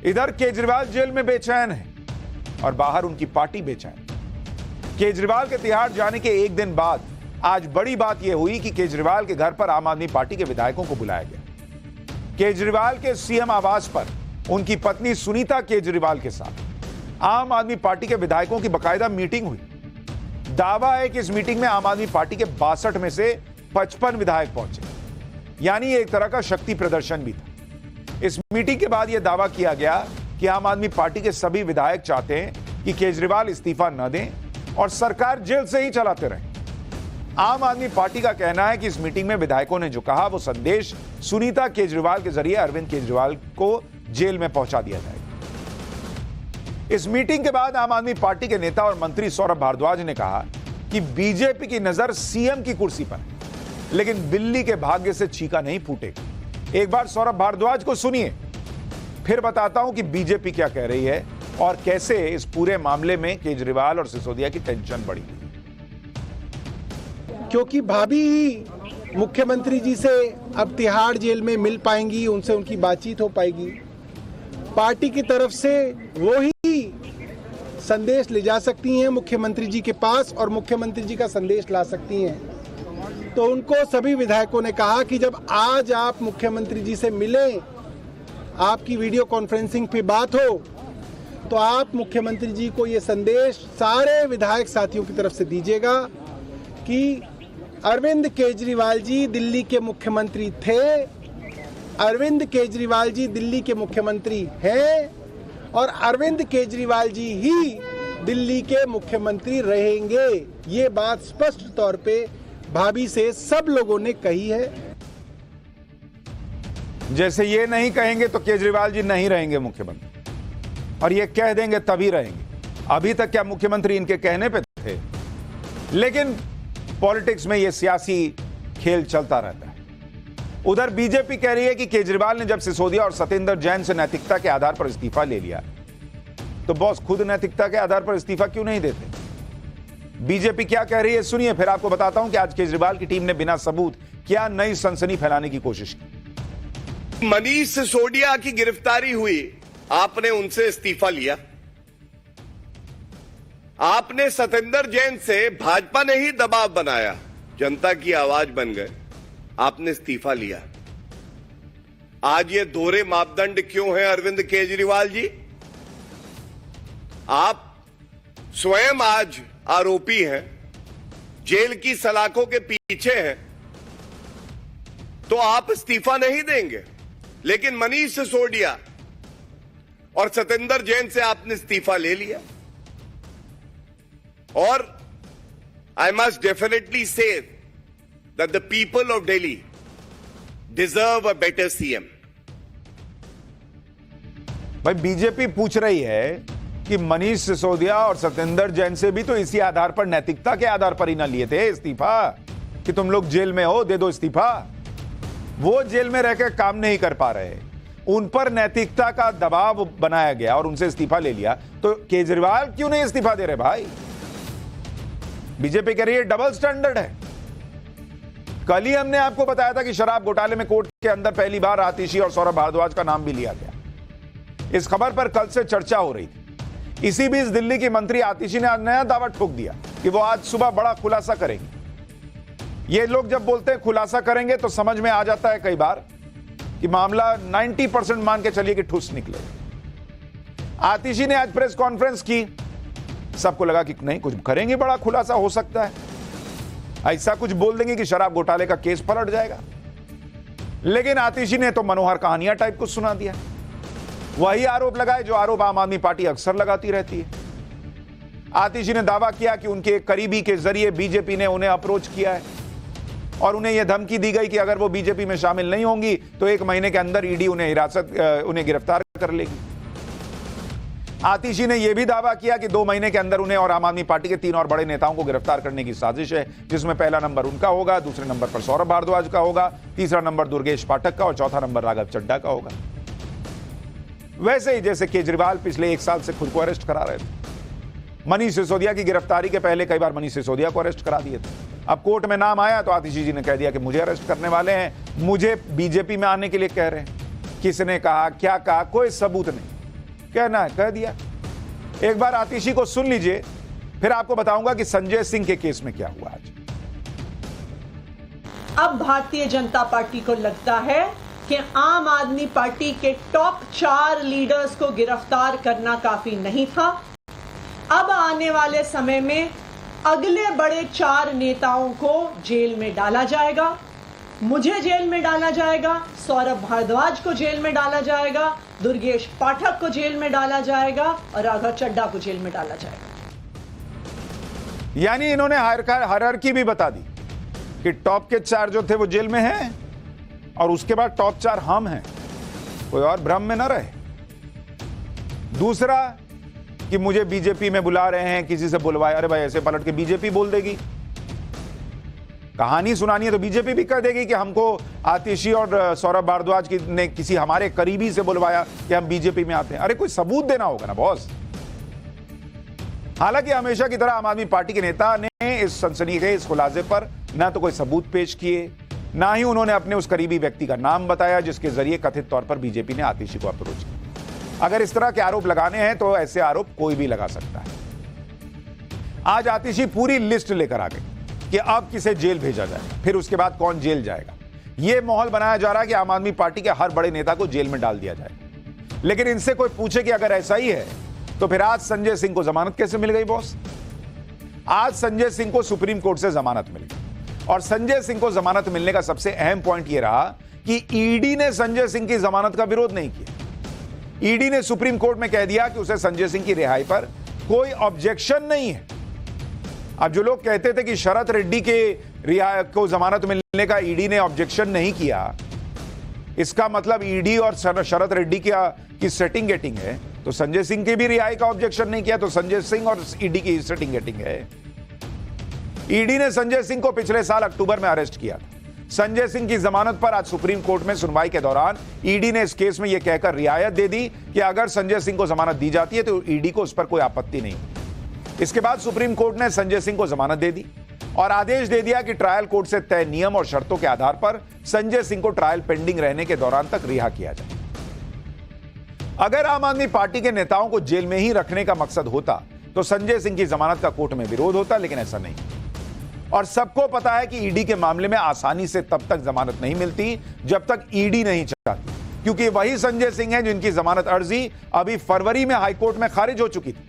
इधर केजरीवाल जेल में बेचैन है और बाहर उनकी पार्टी बेचैन। केजरीवाल के तिहाड़ जाने के एक दिन बाद आज बड़ी बात यह हुई कि केजरीवाल के घर पर आम आदमी पार्टी के विधायकों को बुलाया गया। केजरीवाल के सीएम आवास पर उनकी पत्नी सुनीता केजरीवाल के साथ आम आदमी पार्टी के विधायकों की बाकायदा मीटिंग हुई। दावा है कि इस मीटिंग में आम आदमी पार्टी के 62 में से 55 विधायक पहुंचे, यानी एक तरह का शक्ति प्रदर्शन भी था। इस मीटिंग के बाद यह दावा किया गया कि आम आदमी पार्टी के सभी विधायक चाहते हैं कि केजरीवाल इस्तीफा न दें और सरकार जेल से ही चलाते रहें। आम आदमी पार्टी का कहना है कि इस मीटिंग में विधायकों ने जो कहा वो संदेश सुनीता केजरीवाल के जरिए अरविंद केजरीवाल को जेल में पहुंचा दिया जाएगा। इस मीटिंग के बाद आम आदमी पार्टी के नेता और मंत्री सौरभ भारद्वाज ने कहा कि बीजेपी की नजर सीएम की कुर्सी पर है, लेकिन बिल्ली के भाग्य से चीका नहीं फूटेगा। एक बार सौरभ भारद्वाज को सुनिए, फिर बताता हूं कि बीजेपी क्या कह रही है और कैसे इस पूरे मामले में केजरीवाल और सिसोदिया की टेंशन बढ़ी। क्योंकि भाभी ही मुख्यमंत्री जी से अब तिहाड़ जेल में मिल पाएंगी, उनसे उनकी बातचीत हो पाएगी। पार्टी की तरफ से वो ही संदेश ले जा सकती हैं मुख्यमंत्री जी के पास और मुख्यमंत्री जी का संदेश ला सकती हैं। तो उनको सभी विधायकों ने कहा कि जब आज आप मुख्यमंत्री जी से मिलें, आपकी वीडियो कॉन्फ्रेंसिंग पे बात हो, तो आप मुख्यमंत्री जी को ये संदेश सारे विधायक साथियों की तरफ से दीजिएगा कि अरविंद केजरीवाल जी दिल्ली के मुख्यमंत्री थे, अरविंद केजरीवाल जी दिल्ली के मुख्यमंत्री हैं और अरविंद केजरीवाल जी ही दिल्ली के मुख्यमंत्री रहेंगे। ये बात स्पष्ट तौर पे भाभी से सब लोगों ने कही है। जैसे ये नहीं कहेंगे तो केजरीवाल जी नहीं रहेंगे मुख्यमंत्री, और ये कह देंगे तभी रहेंगे। अभी तक क्या मुख्यमंत्री इनके कहने पे थे? लेकिन पॉलिटिक्स में ये सियासी खेल चलता रहता है। उधर बीजेपी कह रही है कि केजरीवाल ने जब सिसोदिया और सत्येंद्र जैन से नैतिकता के आधार पर इस्तीफा ले लिया, तो बॉस खुद नैतिकता के आधार पर इस्तीफा क्यों नहीं देते? बीजेपी क्या कह रही है सुनिए, फिर आपको बताता हूं कि आज केजरीवाल की टीम ने बिना सबूत क्या नई सनसनी फैलाने की कोशिश की। मनीष सिसोदिया की गिरफ्तारी हुई, आपने उनसे इस्तीफा लिया। आपने सत्येंद्र जैन से, भाजपा ने ही दबाव बनाया, जनता की आवाज बन गए, आपने इस्तीफा लिया। आज ये दोहरे मापदंड क्यों है अरविंद केजरीवाल जी? आप स्वयं आज आरोपी हैं, जेल की सलाखों के पीछे हैं, तो आप इस्तीफा नहीं देंगे। लेकिन मनीष सिसोदिया और सत्येंद्र जैन से आपने इस्तीफा ले लिया। और I must definitely say that the people of Delhi deserve a better CM. भाई बीजेपी पूछ रही है कि मनीष सिसोदिया और सत्येंद्र जैन से भी तो इसी आधार पर, नैतिकता के आधार पर ही ना लिए थे इस्तीफा कि तुम लोग जेल में हो, दे दो इस्तीफा। वो जेल में रहकर काम नहीं कर पा रहे, उन पर नैतिकता का दबाव बनाया गया और उनसे इस्तीफा ले लिया। तो केजरीवाल क्यों नहीं इस्तीफा दे रहे भाई? बीजेपी कह रही है डबल स्टैंडर्ड है। कल ही हमने आपको बताया था कि शराब घोटाले में कोर्ट के अंदर पहली बार आतिशी और सौरभ भारद्वाज का नाम भी लिया गया। इस खबर पर कल से चर्चा हो रही थी। इसी बीच दिल्ली की मंत्री आतिशी ने आज नया दावा ठोक दिया कि वो आज सुबह बड़ा खुलासा करेंगे। ये लोग जब बोलते हैं खुलासा करेंगे तो समझ में आ जाता है कई बार कि मामला 90% मान के चलिए कि ठुस निकले। आतिशी ने आज प्रेस कॉन्फ्रेंस की, सबको लगा कि नहीं कुछ करेंगे, बड़ा खुलासा हो सकता है, ऐसा कुछ बोल देंगे कि शराब घोटाले का केस पलट जाएगा। लेकिन आतिशी ने तो मनोहर कहानियां टाइप कुछ सुना दिया, वही आरोप लगाए जो आरोप आम आदमी पार्टी अक्सर लगाती रहती है। आतिशी ने दावा किया कि उनके एक करीबी के जरिए बीजेपी ने उन्हें अप्रोच किया है और उन्हें यह धमकी दी गई कि अगर वो बीजेपी में शामिल नहीं होंगी तो 1 महीने के अंदर ईडी उन्हें गिरफ्तार कर लेगी। आतिशी ने यह भी दावा किया कि 2 महीने के अंदर उन्हें और आम आदमी पार्टी के 3 और बड़े नेताओं को गिरफ्तार करने की साजिश है, जिसमें पहला नंबर उनका होगा, दूसरे नंबर पर सौरभ भारद्वाज का होगा, तीसरा नंबर दुर्गेश पाठक का और चौथा नंबर राघव चड्ढा का होगा। वैसे ही जैसे केजरीवाल पिछले 1 साल से खुद को अरेस्ट करा रहे थे। मनीष सिसोदिया की गिरफ्तारी के पहले कई बार मनीष सिसोदिया को अरेस्ट करा दिए थे। अब कोर्ट में नाम आया तो आतिशी जी ने कह दिया कि मुझे अरेस्ट करने वाले हैं, मुझे बीजेपी में आने के लिए कह रहे हैं। किसने कहा, क्या कहा, कोई सबूत नहीं। कहना है कह दिया। एक बार आतिशी को सुन लीजिए, फिर आपको बताऊंगा कि संजय सिंह के केस में क्या हुआ आज। अब भारतीय जनता पार्टी को लगता है कि आम आदमी पार्टी के टॉप 4 लीडर्स को गिरफ्तार करना काफी नहीं था। अब आने वाले समय में अगले बड़े 4 नेताओं को जेल में डाला जाएगा। मुझे जेल में डाला जाएगा, सौरभ भारद्वाज को जेल में डाला जाएगा, दुर्गेश पाठक को जेल में डाला जाएगा और राघव चड्ढा को जेल में डाला जाएगा। यानी इन्होंने हायरार्की भी बता दी कि टॉप के 4 जो थे वो जेल में हैं और उसके बाद टॉप 4 हम हैं, कोई और भ्रम में न रहे। दूसरा कि मुझे बीजेपी में बुला रहे हैं, किसी से बुलवाए, अरे भाई ऐसे पलट के बीजेपी बोल देगी। कहानी सुनानी है तो बीजेपी भी कह देगी कि हमको आतिशी और सौरभ भारद्वाज ने किसी हमारे करीबी से बुलवाया कि हम बीजेपी में आते हैं। अरे कोई सबूत देना होगा ना बॉस। हालांकि हमेशा की तरह आम आदमी पार्टी के नेता ने इस सनसनीखेज खुलासे पर ना तो कोई सबूत पेश किए, ना ही उन्होंने अपने उस करीबी व्यक्ति का नाम बताया जिसके जरिए कथित तौर पर बीजेपी ने आतिशी को अप्रोच किया। अगर इस तरह के आरोप लगाने हैं तो ऐसे आरोप कोई भी लगा सकता है। आज आतिशी पूरी लिस्ट लेकर आ गई कि अब किसे जेल भेजा जाएगा, फिर उसके बाद कौन जेल जाएगा। यह माहौल बनाया जा रहा है कि आम आदमी पार्टी के हर बड़े नेता को जेल में डाल दिया जाएगा। लेकिन इनसे कोई पूछे कि अगर ऐसा ही है तो फिर आज संजय सिंह को जमानत कैसे मिल गई बॉस? आज संजय सिंह को सुप्रीम कोर्ट से जमानत मिल गई और संजय सिंह को जमानत मिलने का सबसे अहम पॉइंट यह रहा कि ईडी ने संजय सिंह की जमानत का विरोध नहीं किया। ईडी ने सुप्रीम कोर्ट में कह दिया कि उसे संजय सिंह की रिहाई पर कोई ऑब्जेक्शन नहीं है। अब जो लोग कहते थे कि शरद रेड्डी के रिहाई को जमानत मिलने का ईडी ने ऑब्जेक्शन नहीं किया, इसका मतलब ईडी और शरद रेड्डी की सेटिंग गेटिंग है, तो संजय सिंह की भी रिहाई का ऑब्जेक्शन नहीं किया तो संजय सिंह और ईडी की सेटिंग गेटिंग है। ईडी ने संजय सिंह को पिछले साल अक्टूबर में अरेस्ट किया था। संजय सिंह की जमानत पर आज सुप्रीम कोर्ट में सुनवाई के दौरान ईडी ने इस केस में यह कहकर रियायत दे दी कि अगर संजय सिंह को जमानत दी जाती है तो ईडी को उस पर कोई आपत्ति नहीं। इसके बाद सुप्रीम कोर्ट ने संजय सिंह को जमानत दे दी और आदेश दे दिया कि ट्रायल कोर्ट से तय नियम और शर्तों के आधार पर संजय सिंह को ट्रायल पेंडिंग रहने के दौरान तक रिहा किया जाए। अगर आम आदमी पार्टी के नेताओं को जेल में ही रखने का मकसद होता तो संजय सिंह की जमानत का कोर्ट में विरोध होता, लेकिन ऐसा नहीं। और सबको पता है कि ईडी के मामले में आसानी से तब तक जमानत नहीं मिलती जब तक ईडी नहीं चाहती, क्योंकि वही संजय सिंह है जिनकी जमानत अर्जी अभी फरवरी में हाईकोर्ट में खारिज हो चुकी थी।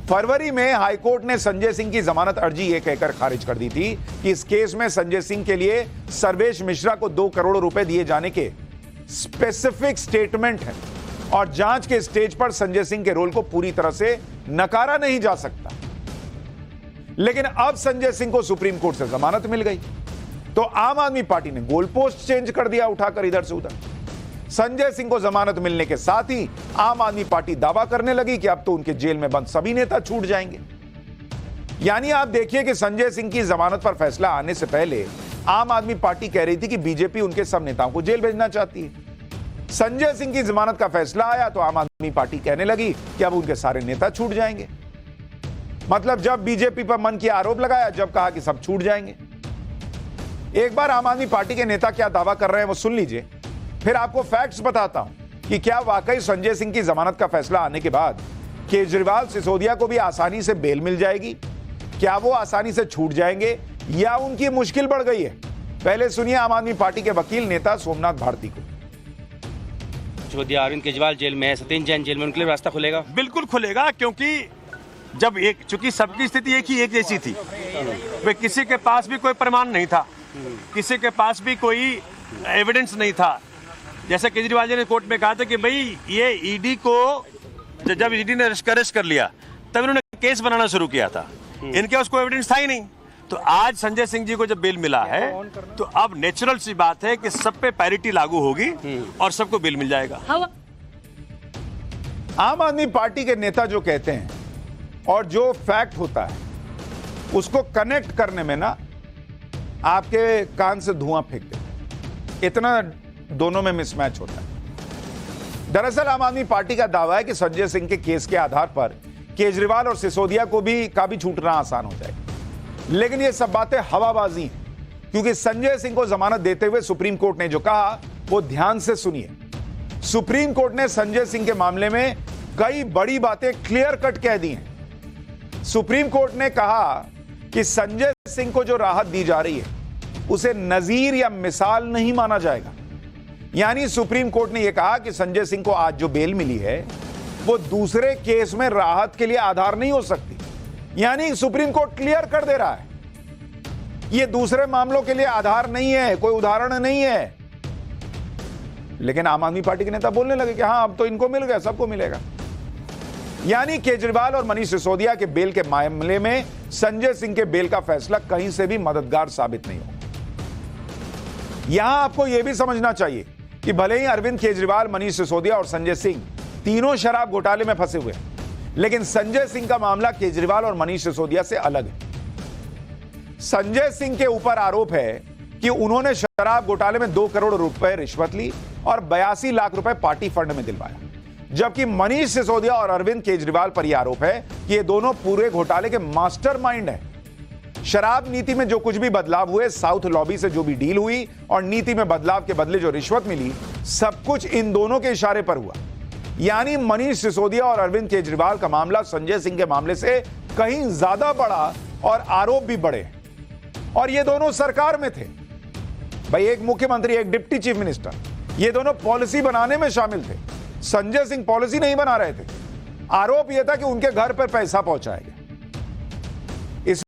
फरवरी में हाईकोर्ट ने संजय सिंह की जमानत अर्जी यह कहकर खारिज कर दी थी कि इस केस में संजय सिंह के लिए सर्वेश मिश्रा को 2 करोड़ रुपए दिए जाने के स्पेसिफिक स्टेटमेंट है और जांच के स्टेज पर संजय सिंह के रोल को पूरी तरह से नकारा नहीं जा सकता। लेकिन अब संजय सिंह को सुप्रीम कोर्ट से जमानत मिल गई तो आम आदमी पार्टी ने गोल पोस्ट चेंज कर दिया, उठाकर इधर से उधर। संजय सिंह को जमानत मिलने के साथ ही आम आदमी पार्टी दावा करने लगी कि अब तो उनके जेल में बंद सभी नेता छूट जाएंगे। यानी आप देखिए कि संजय सिंह की जमानत पर फैसला आने से पहले आम आदमी पार्टी कह रही थी कि बीजेपी उनके सब नेताओं को जेल भेजना चाहती है। संजय सिंह की जमानत का फैसला आया तो आम आदमी पार्टी कहने लगी कि अब उनके सारे नेता छूट जाएंगे। मतलब जब बीजेपी पर मन की आरोप लगाया, जब कहा कि सब छूट जाएंगे। एक बार आम आदमी पार्टी के नेता क्या दावा कर रहे हैं वो सुन लीजिए, फिर आपको फैक्ट्स बताता हूं कि क्या वाकई संजय सिंह की जमानत का फैसला आने के बाद केजरीवाल सिसोदिया को भी आसानी से बेल मिल जाएगी, क्या वो आसानी से छूट जाएंगे या उनकी मुश्किल बढ़ गई है। पहले सुनिए आम आदमी पार्टी के वकील नेता सोमनाथ भारती को। सिसोदिया अरविंद केजरीवाल जेल में है, सत्येंद्र जैन जेल में, उनके लिए रास्ता खुलेगा? बिल्कुल खुलेगा, क्योंकि जब चूंकि सबकी स्थिति एक जैसी थी, वे किसी के पास भी कोई प्रमाण नहीं था, किसी के पास भी कोई एविडेंस नहीं था। जैसे केजरीवाल जी ने कोर्ट में कहा था कि भाई ये ईडी को जब ईडी ने अरेस्ट कर लिया तब इन्होंने केस बनाना शुरू किया था, इनके पास कोई एविडेंस था ही नहीं। तो आज संजय सिंह जी को जब बेल मिला है तो अब नेचुरल सी बात है कि सब पे पैरिटी लागू होगी और सबको बेल मिल जाएगा। आम आदमी पार्टी के नेता जो कहते हैं और जो फैक्ट होता है उसको कनेक्ट करने में ना आपके कान से धुआं फेंक दे, इतना दोनों में मिसमैच होता है। दरअसल आम आदमी पार्टी का दावा है कि संजय सिंह के केस के आधार पर केजरीवाल और सिसोदिया को भी छूटना आसान हो जाएगा, लेकिन ये सब बातें हवाबाजी हैं, क्योंकि संजय सिंह को जमानत देते हुए सुप्रीम कोर्ट ने जो कहा वो ध्यान से सुनिए। सुप्रीम कोर्ट ने संजय सिंह के मामले में कई बड़ी बातें क्लियर कट कह दी हैं। सुप्रीम कोर्ट ने कहा कि संजय सिंह को जो राहत दी जा रही है उसे नजीर या मिसाल नहीं माना जाएगा। यानी सुप्रीम कोर्ट ने यह कहा कि संजय सिंह को आज जो बेल मिली है वो दूसरे केस में राहत के लिए आधार नहीं हो सकती। यानी सुप्रीम कोर्ट क्लियर कर दे रहा है ये दूसरे मामलों के लिए आधार नहीं है, कोई उदाहरण नहीं है। लेकिन आम आदमी पार्टी के नेता बोलने लगे कि हां अब तो इनको मिल गया, सबको मिलेगा। यानी केजरीवाल और मनीष सिसोदिया के बेल के मामले में संजय सिंह के बेल का फैसला कहीं से भी मददगार साबित नहीं होगा। यहां आपको यह भी समझना चाहिए कि भले ही अरविंद केजरीवाल, मनीष सिसोदिया और संजय सिंह तीनों शराब घोटाले में फंसे हुए हैं, लेकिन संजय सिंह का मामला केजरीवाल और मनीष सिसोदिया से अलग है। संजय सिंह के ऊपर आरोप है कि उन्होंने शराब घोटाले में 2 करोड़ रुपए रिश्वत ली और 82 लाख रुपए पार्टी फंड में दिलवाया, जबकि मनीष सिसोदिया और अरविंद केजरीवाल पर यह आरोप है कि ये दोनों पूरे घोटाले के मास्टरमाइंड हैं। शराब नीति में जो कुछ भी बदलाव हुए, साउथ लॉबी से जो भी डील हुई और नीति में बदलाव के बदले जो रिश्वत मिली, सब कुछ इन दोनों के इशारे पर हुआ। यानी मनीष सिसोदिया और अरविंद केजरीवाल का मामला संजय सिंह के मामले से कहीं ज्यादा बड़ा और आरोप भी बड़े, और ये दोनों सरकार में थे। भाई, एक मुख्यमंत्री, एक डिप्टी चीफ मिनिस्टर, ये दोनों पॉलिसी बनाने में शामिल थे। संजय सिंह पॉलिसी नहीं बना रहे थे, आरोप यह था कि उनके घर पर पैसा पहुंचाया गया।